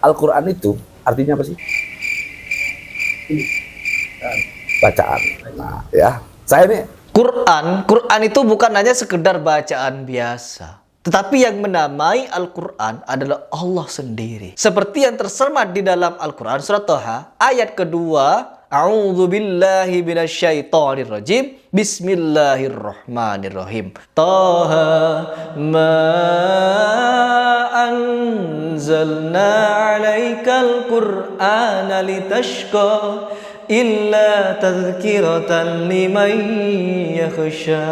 Al-Quran itu artinya apa sih? Bacaan. Nah, ya. Saya ini Quran itu bukan hanya sekedar bacaan biasa. Tetapi yang menamai Al-Quran adalah Allah sendiri. Seperti yang tersemat di dalam Al-Quran surat Thaha ayat kedua, A'udzu billahi minasyaitonir rajim. Bismillahirrahmanirrahim. Thaha ma anzalna 'alaikal Qur'ana litashqa illa tadhkiratan liman yakhsha.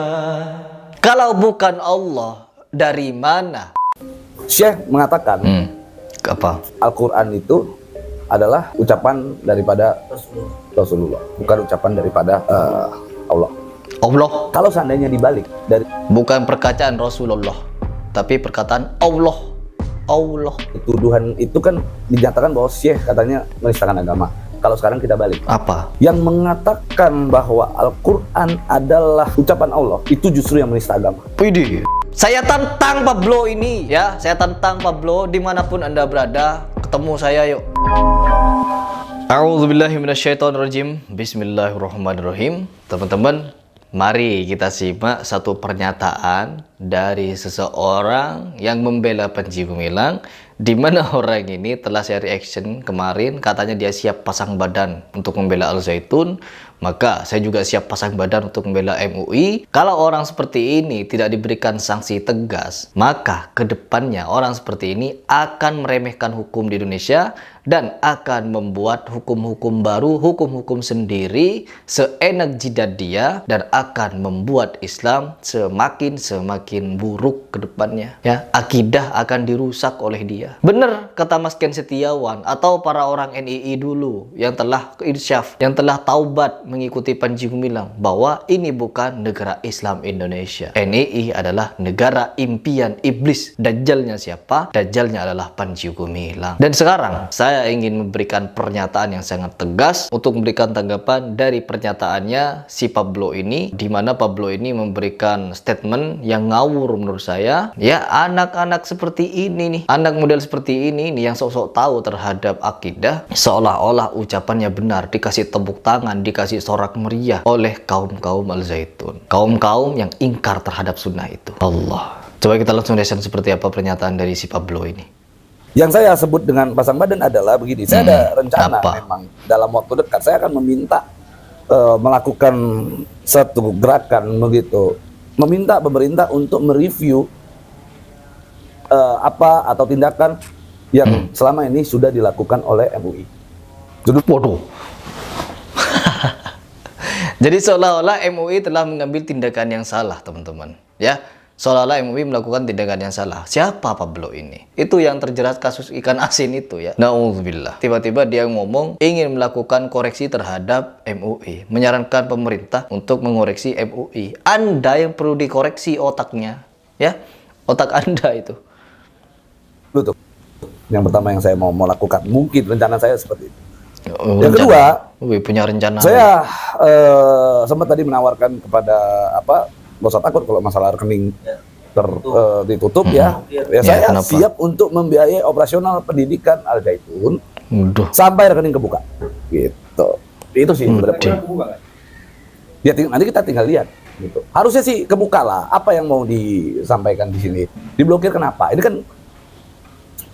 Kalau bukan Allah, dari mana? Syekh mengatakan Apa? Al-Quran itu adalah ucapan daripada Rasulullah, bukan ucapan daripada Allah. Kalau seandainya dibalik dari Bukan perkataan Rasulullah, tapi perkataan Allah. tuduhan itu kan dinyatakan bahwa Syekh katanya menistakan agama. Kalau sekarang kita balik, Apa? yang mengatakan bahwa Al-Quran adalah ucapan Allah, itu justru yang menista agama. Widih. Saya tantang Pablo ini, ya. Saya tantang Pablo dimanapun Anda berada. Ketemu saya yuk. A'udzubillahi minasyaitonirrajim. Bismillahirrahmanirrahim. Teman-teman, mari kita simak satu pernyataan dari seseorang yang membela Panji Gumilang, di mana orang ini telah saya reaction kemarin, katanya dia siap pasang badan untuk membela Al Zaitun. Maka saya juga siap pasang badan untuk membela MUI. Kalau orang seperti ini tidak diberikan sanksi tegas, maka kedepannya orang seperti ini akan meremehkan hukum di Indonesia dan akan membuat hukum-hukum baru, hukum-hukum sendiri seenak jidat dia, dan akan membuat Islam semakin buruk kedepannya. Ya, akidah akan dirusak oleh dia. Benar kata Mas Ken Setiawan atau para orang NII dulu yang telah insyaf, yang telah taubat mengikuti Panji Gumilang, bahwa ini bukan negara Islam Indonesia. NII adalah negara impian iblis. Dajjalnya siapa? Dajjalnya adalah Panji Gumilang. Dan sekarang saya ingin memberikan pernyataan yang sangat tegas untuk memberikan tanggapan dari pernyataannya si Pablo ini, di mana Pablo ini memberikan statement yang ngawur menurut saya. Ya, anak-anak seperti ini nih, anak model seperti ini nih yang sok-sok tahu terhadap akidah, seolah-olah ucapannya benar, dikasih tepuk tangan, dikasih sorak meriah oleh kaum-kaum Al Zaitun, kaum-kaum yang ingkar terhadap sunnah itu. Allah. Coba kita langsung lesen seperti apa pernyataan dari si Pablo ini. Yang saya sebut dengan pasang badan adalah begini, saya ada rencana apa? memang dalam waktu dekat saya akan meminta melakukan satu gerakan begitu, meminta pemerintah untuk mereview apa atau tindakan yang selama ini sudah dilakukan oleh MUI. Waduh. Jadi seolah-olah MUI telah mengambil tindakan yang salah, teman-teman. Ya, seolah-olah MUI melakukan tindakan yang salah. Siapa Pablo ini? Itu yang terjerat kasus ikan asin itu ya. Na'udzubillah. Tiba-tiba dia ngomong ingin melakukan koreksi terhadap MUI, menyarankan pemerintah untuk mengoreksi MUI. Anda yang perlu dikoreksi otaknya, ya. Otak Anda itu. Tuh. Yang pertama yang saya mau lakukan, mungkin rencana saya seperti itu. Yang Rencana. kedua, Punya rencana. saya sempat tadi menawarkan kepada nggak usah takut kalau masalah rekening ditutup ya. Ya, saya kenapa? siap untuk membiayai operasional pendidikan Al Zaitun sampai rekening kebuka. Gitu. Itu sih sebenarnya. Ya, nanti kita tinggal lihat. Gitu. Harusnya sih kebuka lah. Apa yang mau disampaikan di sini? Diblokir kenapa? Ini kan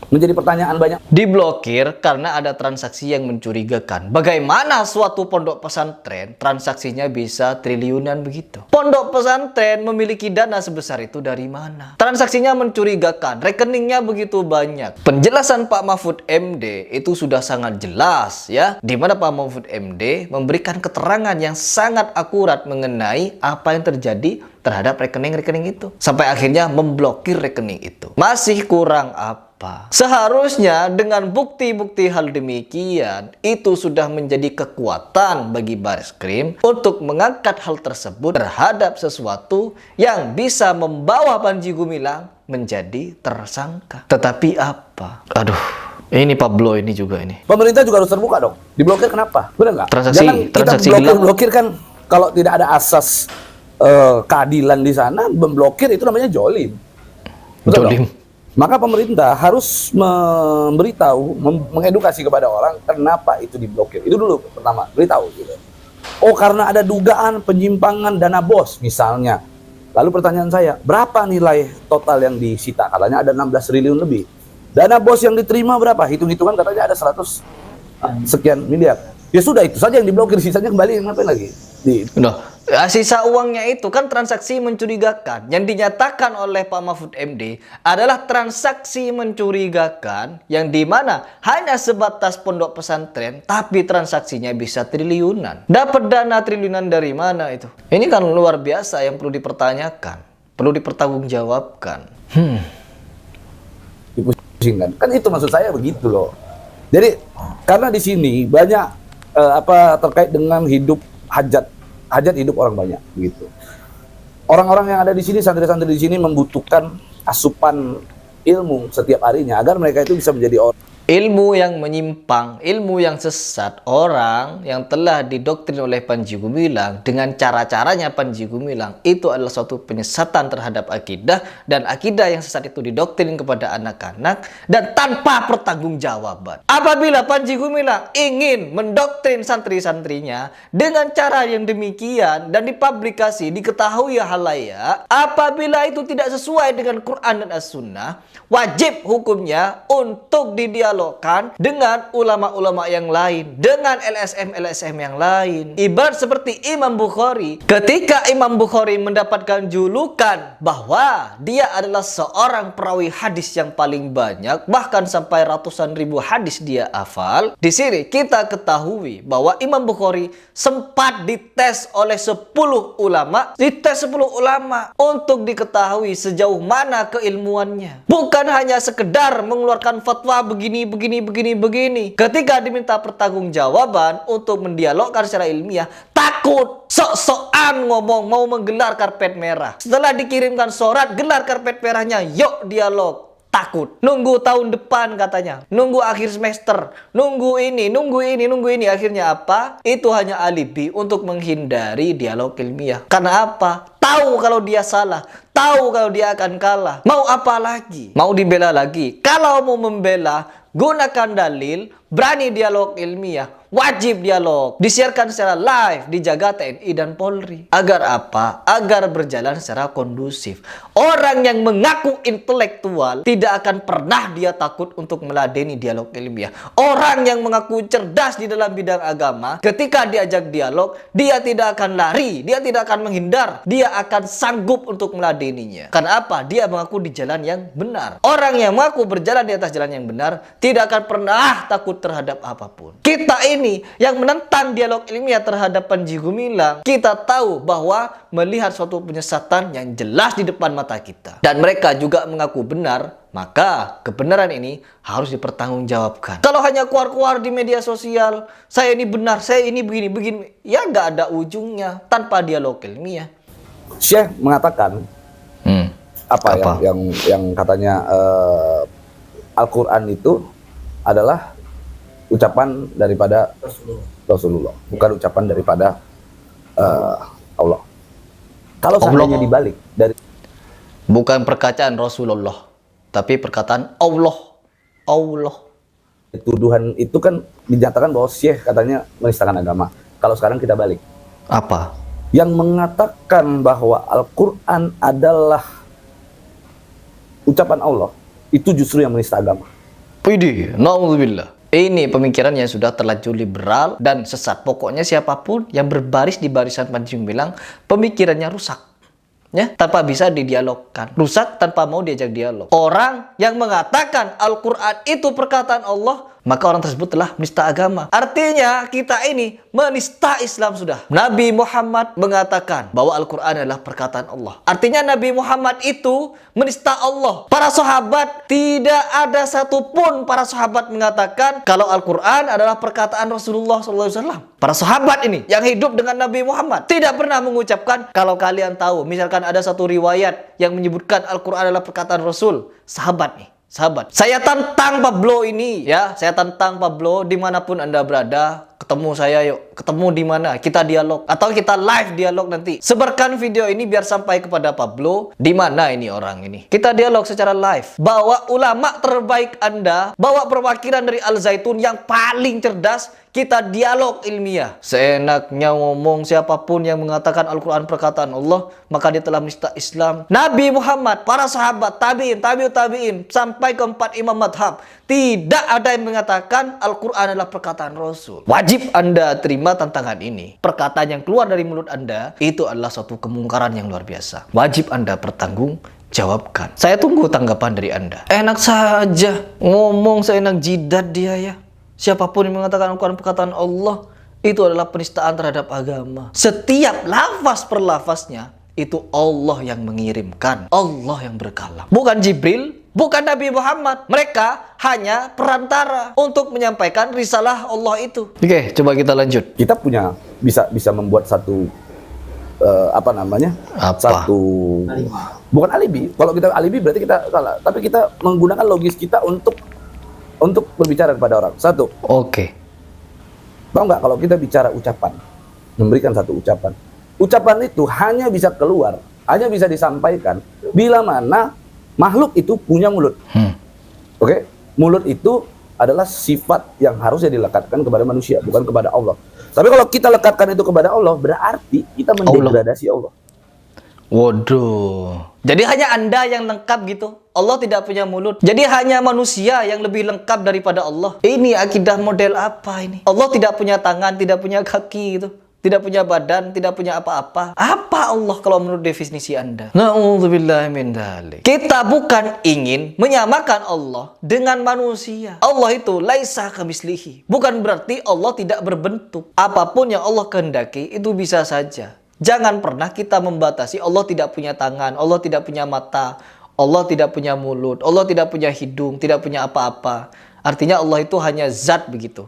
menjadi pertanyaan banyak. Diblokir karena ada transaksi yang mencurigakan. Bagaimana suatu pondok pesantren transaksinya bisa triliunan begitu? Pondok pesantren memiliki dana sebesar itu dari mana? Transaksinya mencurigakan, rekeningnya begitu banyak. Penjelasan Pak Mahfud MD itu sudah sangat jelas ya, di mana Pak Mahfud MD memberikan keterangan yang sangat akurat mengenai apa yang terjadi terhadap rekening-rekening itu. Sampai akhirnya memblokir rekening itu. Masih kurang apa? Seharusnya dengan bukti-bukti hal demikian, itu sudah menjadi kekuatan bagi Bareskrim untuk mengangkat hal tersebut terhadap sesuatu yang bisa membawa Panji Gumilang menjadi tersangka. Tetapi apa? Aduh, ini Pablo ini juga ini. Pemerintah juga harus terbuka dong. Diblokir kenapa? Benar nggak? Transaksi Jangan kita blokir kan kalau tidak ada asas keadilan di sana, memblokir itu namanya jolim. Betul Jolim. dong? Maka pemerintah harus memberitahu, mengedukasi kepada orang kenapa itu diblokir. Itu dulu pertama, beritahu gitu. Oh, karena ada dugaan penyimpangan dana BOS misalnya. Lalu pertanyaan saya, berapa nilai total yang disita? Katanya ada 16 triliun lebih. Dana BOS yang diterima berapa? Hitung-hitungan katanya ada 100 sekian miliar. Ya sudah, itu saja yang diblokir, sisanya kembali ngapain lagi? Sisa uangnya itu kan transaksi mencurigakan. Yang dinyatakan oleh Pak Mahfud MD adalah transaksi mencurigakan yang dimana hanya sebatas pondok pesantren, tapi transaksinya bisa triliunan. Dapat dana triliunan dari mana itu? Ini kan luar biasa yang perlu dipertanyakan, perlu dipertanggungjawabkan. Dipusingkan. Kan itu maksud saya begitu loh. Jadi karena di sini banyak terkait dengan hajat hidup orang banyak gitu. Orang-orang yang ada di sini, santri-santri di sini membutuhkan asupan ilmu setiap harinya agar mereka itu bisa menjadi orang. Ilmu yang menyimpang, ilmu yang sesat, orang yang telah didoktrin oleh Panji Gumilang dengan cara-caranya Panji Gumilang, itu adalah suatu penyesatan terhadap akidah, dan akidah yang sesat itu didoktrin kepada anak-anak dan tanpa pertanggungjawaban. Apabila Panji Gumilang ingin mendoktrin santri-santrinya dengan cara yang demikian dan dipublikasi, diketahui halayak, apabila itu tidak sesuai dengan Quran dan As-Sunnah, wajib hukumnya untuk didialogkan dengan ulama-ulama yang lain, dengan LSM-LSM yang lain. Ibarat seperti Imam Bukhari. Ketika Imam Bukhari mendapatkan julukan bahwa dia adalah seorang perawi hadis yang paling banyak, bahkan sampai ratusan ribu hadis dia hafal. Di sini kita ketahui bahwa Imam Bukhari sempat dites oleh 10 ulama, untuk diketahui sejauh mana keilmuannya. Bukan hanya sekedar mengeluarkan fatwa begini. Ketika diminta pertanggungjawaban untuk mendialogkan secara ilmiah, takut, sok-sokan ngomong mau menggelar karpet merah. Setelah dikirimkan surat gelar karpet merahnya, yuk dialog. Takut. Nunggu tahun depan katanya. Nunggu akhir semester. Nunggu ini. Akhirnya apa? Itu hanya alibi untuk menghindari dialog ilmiah. Karena apa? Tahu kalau dia salah. Tahu kalau dia akan kalah. Mau apa lagi? Mau dibela lagi? Kalau mau membela, gunakan dalil, berani dialog ilmiah. Wajib dialog. Disiarkan secara live, dijaga TNI dan Polri. Agar apa? Agar berjalan secara kondusif. Orang yang mengaku intelektual tidak akan pernah dia takut untuk meladeni dialog ilmiah. Orang yang mengaku cerdas di dalam bidang agama, ketika diajak dialog, dia tidak akan lari, dia tidak akan menghindar, dia akan sanggup untuk meladeninya. Karena apa? Dia mengaku di jalan yang benar. Orang yang mengaku berjalan di atas jalan yang benar tidak akan pernah takut terhadap apapun. Kita ini yang menentang dialog ilmiah terhadap Panji Gumilang, kita tahu bahwa melihat suatu penyesatan yang jelas di depan mata kita, dan mereka juga mengaku benar, maka kebenaran ini harus dipertanggungjawabkan. Kalau hanya keluar-keluar di media sosial, saya ini benar, saya ini begini, ya nggak ada ujungnya tanpa dialog ilmiah. Syekh mengatakan yang katanya Al-Quran itu adalah ucapan daripada Rasulullah, bukan ucapan daripada Allah. Kalau seandainya dibalik dari, bukan perkataan Rasulullah, tapi perkataan Allah. Tuduhan itu kan dinyatakan bahwa Syekh katanya menistakan agama. Kalau sekarang kita balik, apa? Yang mengatakan bahwa Al-Quran adalah ucapan Allah, itu justru yang menista agama. Widih, na'udzubillah. Ini pemikiran yang sudah terlanjur liberal dan sesat. Pokoknya siapapun yang berbaris di barisan Panji Gumilang, pemikirannya rusak. Ya, tanpa bisa didialogkan. Rusak tanpa mau diajak dialog. Orang yang mengatakan Al-Quran itu perkataan Allah, maka orang tersebut telah menista agama. Artinya kita ini menista Islam sudah. Nabi Muhammad mengatakan bahwa Al-Quran adalah perkataan Allah. Artinya Nabi Muhammad itu menista Allah. Para sahabat, tidak ada satupun para sahabat mengatakan kalau Al-Quran adalah perkataan Rasulullah SAW. Para sahabat ini yang hidup dengan Nabi Muhammad tidak pernah mengucapkan, kalau kalian tahu, misalkan ada satu riwayat yang menyebutkan Al-Quran adalah perkataan Rasul. Sahabat nih. Sahabat, saya tantang Pablo ini, ya, saya tantang Pablo dimanapun Anda berada, ketemu saya yuk. Ketemu di mana? Kita dialog atau kita live dialog nanti. Sebarkan video ini biar sampai kepada Pablo. Di mana ini orang ini? Kita dialog secara live. Bawa ulama terbaik Anda, bawa perwakilan dari Al Zaitun yang paling cerdas. Kita dialog ilmiah. Seenaknya ngomong siapapun yang mengatakan Al-Quran perkataan Allah, maka dia telah menista Islam. Nabi Muhammad, para sahabat, tabi'in, tabi'ut tabi'in, sampai keempat imam madhab. Tidak ada yang mengatakan Al-Quran adalah perkataan Rasul. Wajib Anda terima tantangan ini. Perkataan yang keluar dari mulut Anda, itu adalah suatu kemungkaran yang luar biasa. Wajib Anda bertanggung jawabkan. Saya tunggu tanggapan dari Anda. Enak saja ngomong seenak jidat dia ya. Siapapun yang mengatakan Al-Quran perkataan Allah, itu adalah penistaan terhadap agama. Setiap lafaz per lafaznya, itu Allah yang mengirimkan. Allah yang berkalam. Bukan Jibril, bukan Nabi Muhammad. Mereka hanya perantara untuk menyampaikan risalah Allah itu. Oke, coba kita lanjut. Kita punya bisa membuat satu satu bukan alibi. Kalau kita alibi berarti kita salah. Tapi kita menggunakan logis kita untuk berbicara kepada orang. Satu. Oke. Tahu nggak kalau kita bicara ucapan, memberikan satu ucapan. Ucapan itu hanya bisa keluar, hanya bisa disampaikan bila mana makhluk itu punya mulut. Oke? Mulut itu adalah sifat yang harusnya dilekatkan kepada manusia, bukan kepada Allah. Tapi kalau kita lekatkan itu kepada Allah, berarti kita mendegradasi Allah. Waduh. Jadi hanya Anda yang lengkap gitu. Allah tidak punya mulut. Jadi hanya manusia yang lebih lengkap daripada Allah. Ini akidah model apa ini? Allah tidak punya tangan, tidak punya kaki gitu. Tidak punya badan, tidak punya apa-apa. Apa Allah kalau menurut definisi Anda? Na'udzubillah min dzalik. Kita bukan ingin menyamakan Allah dengan manusia. Allah itu laisa kamislihi. Bukan berarti Allah tidak berbentuk. Apapun yang Allah kehendaki itu bisa saja. Jangan pernah kita membatasi Allah tidak punya tangan, Allah tidak punya mata, Allah tidak punya mulut, Allah tidak punya hidung, tidak punya apa-apa. Artinya Allah itu hanya zat begitu.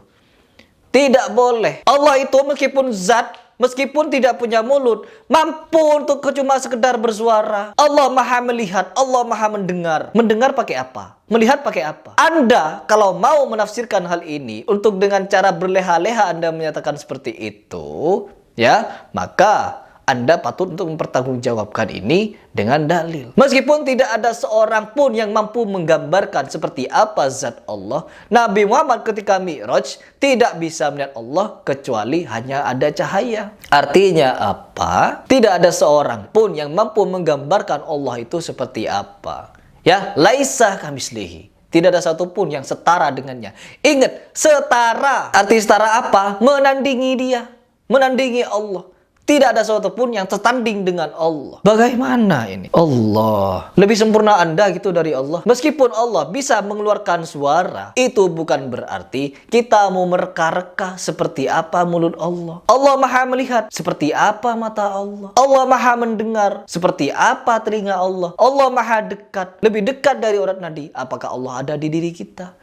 Tidak boleh. Allah itu meskipun zat, meskipun tidak punya mulut, mampu untuk cuma sekedar bersuara. Allah maha melihat, Allah maha mendengar. Mendengar pakai apa? Melihat pakai apa? Anda kalau mau menafsirkan hal ini untuk dengan cara berleha-leha Anda menyatakan seperti itu, ya, maka Anda patut untuk mempertanggungjawabkan ini dengan dalil. Meskipun tidak ada seorang pun yang mampu menggambarkan seperti apa zat Allah, Nabi Muhammad ketika Mi'raj tidak bisa melihat Allah kecuali hanya ada cahaya. Artinya apa? Tidak ada seorang pun yang mampu menggambarkan Allah itu seperti apa. Ya, laisa kamislihi. Tidak ada satupun yang setara dengannya. Ingat, setara. Arti setara apa? Menandingi dia. Menandingi Allah. Tidak ada sesuatu pun yang tertanding dengan Allah. Bagaimana ini? Allah. Lebih sempurna Anda gitu dari Allah. Meskipun Allah bisa mengeluarkan suara, itu bukan berarti kita mau mereka-reka seperti apa mulut Allah. Allah maha melihat seperti apa mata Allah. Allah maha mendengar seperti apa telinga Allah. Allah maha dekat. Lebih dekat dari urat nadi. Apakah Allah ada di diri kita?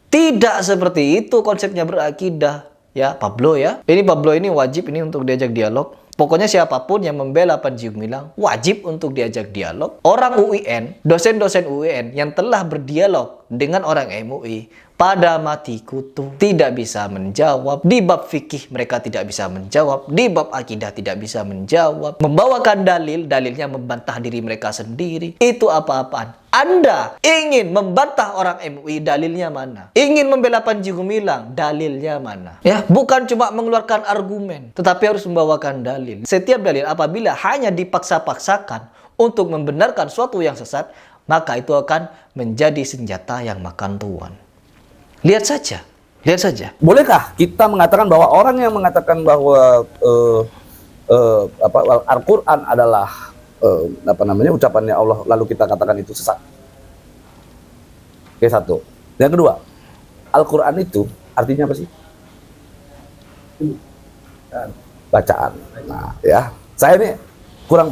Tidak seperti itu konsepnya berakidah. Ya, Pablo ya. Ini Pablo ini wajib ini untuk diajak dialog. Pokoknya siapapun yang membela Panji Gumilang wajib untuk diajak dialog. Orang UIN, dosen-dosen UIN yang telah berdialog dengan orang MUI pada mati kutu tidak bisa menjawab. Di bab fikih mereka tidak bisa menjawab. Di bab akidah tidak bisa menjawab. Membawakan dalil, dalilnya membantah diri mereka sendiri. Itu apa-apaan. Anda ingin membantah orang MUI, dalilnya mana? Ingin membela Panji Gumilang, dalilnya mana? Ya, bukan cuma mengeluarkan argumen, tetapi harus membawakan dalil. Setiap dalil apabila hanya dipaksa-paksakan untuk membenarkan suatu yang sesat, maka itu akan menjadi senjata yang makan tuan. Lihat saja, lihat saja. Bolehkah kita mengatakan bahwa orang yang mengatakan bahwa Al-Quran adalah ucapannya Allah, lalu kita katakan itu sesat? Oke, satu. Yang kedua, Al-Quran itu artinya apa sih? Bacaan. Nah, ya. Saya ini kurang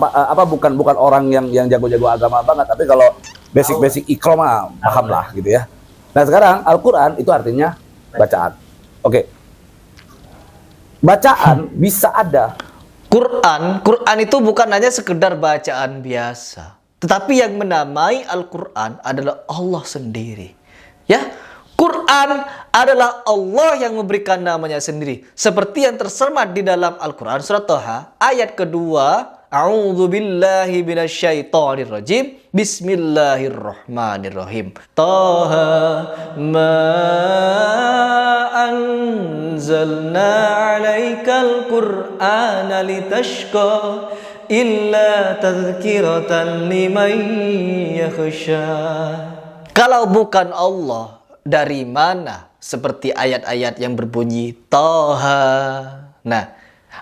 bukan orang yang jago-jago agama banget, tapi kalau basic Iqra mah paham lah gitu ya. Nah, sekarang Al-Quran itu artinya bacaan. Oke. Bacaan bisa ada. Quran itu bukan hanya sekedar bacaan biasa. Tetapi yang menamai Al-Quran adalah Allah sendiri. Ya, Quran adalah Allah yang memberikan namanya sendiri. Seperti yang tersemat di dalam Al-Quran surat Thaha ayat kedua. A'udzu billahi minasyaitonir rajim. Bismillahirrahmanirrahim. Thaha ma anzalna 'alaikal Qur'ana litashqa illa tadhkiratan liman yakhsha. Kalau bukan Allah, dari mana? Seperti ayat-ayat yang berbunyi Thaha. Nah,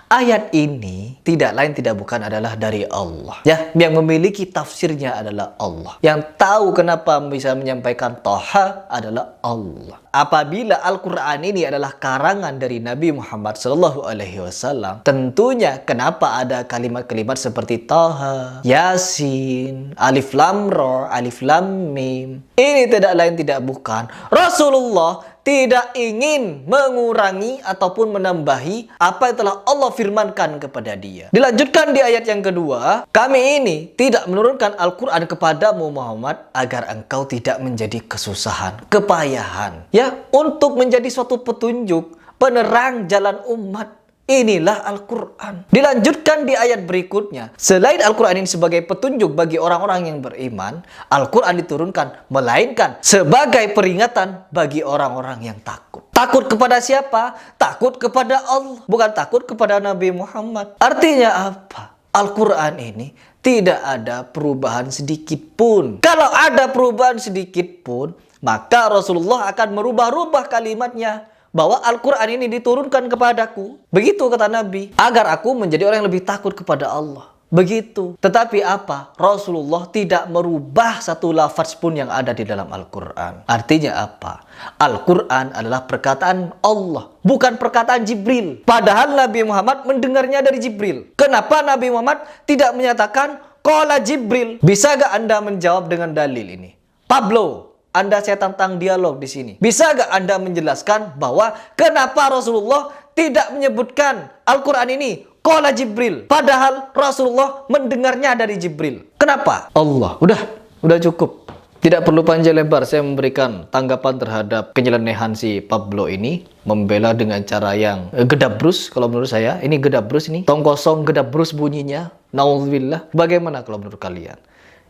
ayat ini tidak lain tidak bukan adalah dari Allah. Ya, yang memiliki tafsirnya adalah Allah. Yang tahu kenapa bisa menyampaikan Thaha adalah Allah. Apabila Al-Quran ini adalah karangan dari Nabi Muhammad SAW, tentunya kenapa ada kalimat-kalimat seperti Thaha, Yasin, Alif Lam Ra, Alif Lam Mim. Ini tidak lain tidak bukan Rasulullah tidak ingin mengurangi ataupun menambahi apa yang telah Allah firmankan kepada dia. Dilanjutkan di ayat yang kedua, kami ini tidak menurunkan Al-Quran kepadamu Muhammad agar engkau tidak menjadi kesusahan, kepayahan. Ya, untuk menjadi suatu petunjuk, penerang jalan umat. Inilah Al-Quran. Dilanjutkan di ayat berikutnya. Selain Al-Quran ini sebagai petunjuk bagi orang-orang yang beriman, Al-Quran diturunkan melainkan sebagai peringatan bagi orang-orang yang takut. Takut kepada siapa? Takut kepada Allah. Bukan takut kepada Nabi Muhammad. Artinya apa? Al-Quran ini tidak ada perubahan sedikit pun. Kalau ada perubahan sedikit pun, maka Rasulullah akan merubah-rubah kalimatnya. Bahwa Al-Quran ini diturunkan kepadaku. Begitu kata Nabi. Agar aku menjadi orang yang lebih takut kepada Allah. Begitu. Tetapi apa? Rasulullah tidak merubah satu lafaz pun yang ada di dalam Al-Quran. Artinya apa? Al-Quran adalah perkataan Allah. Bukan perkataan Jibril. Padahal Nabi Muhammad mendengarnya dari Jibril. Kenapa Nabi Muhammad tidak menyatakan Qala Jibril? Bisa gak Anda menjawab dengan dalil ini? Pablo, Anda saya tantang dialog di sini. Bisa gak Anda menjelaskan bahwa kenapa Rasulullah tidak menyebutkan Al-Quran ini Qala Jibril, padahal Rasulullah mendengarnya dari Jibril? Kenapa? Allah. Udah cukup. Tidak perlu panjang lebar saya memberikan tanggapan terhadap kenyelenehan si Pablo ini. Membela dengan cara yang gedabrus kalau menurut saya. Ini gedabrus ini. Tong kosong gedabrus bunyinya. Nauzubillah. Bagaimana kalau menurut kalian?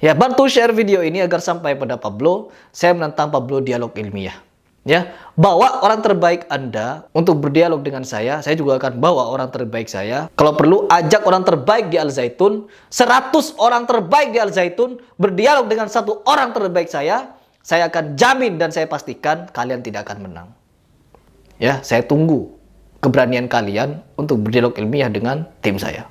Ya, bantu share video ini agar sampai pada Pablo. Saya menantang Pablo dialog ilmiah. Ya, bawa orang terbaik Anda untuk berdialog dengan saya juga akan bawa orang terbaik saya. Kalau perlu, ajak orang terbaik di Al Zaitun, 100 orang terbaik di Al Zaitun berdialog dengan 1 orang terbaik saya akan jamin dan saya pastikan kalian tidak akan menang. Ya, saya tunggu keberanian kalian untuk berdialog ilmiah dengan tim saya.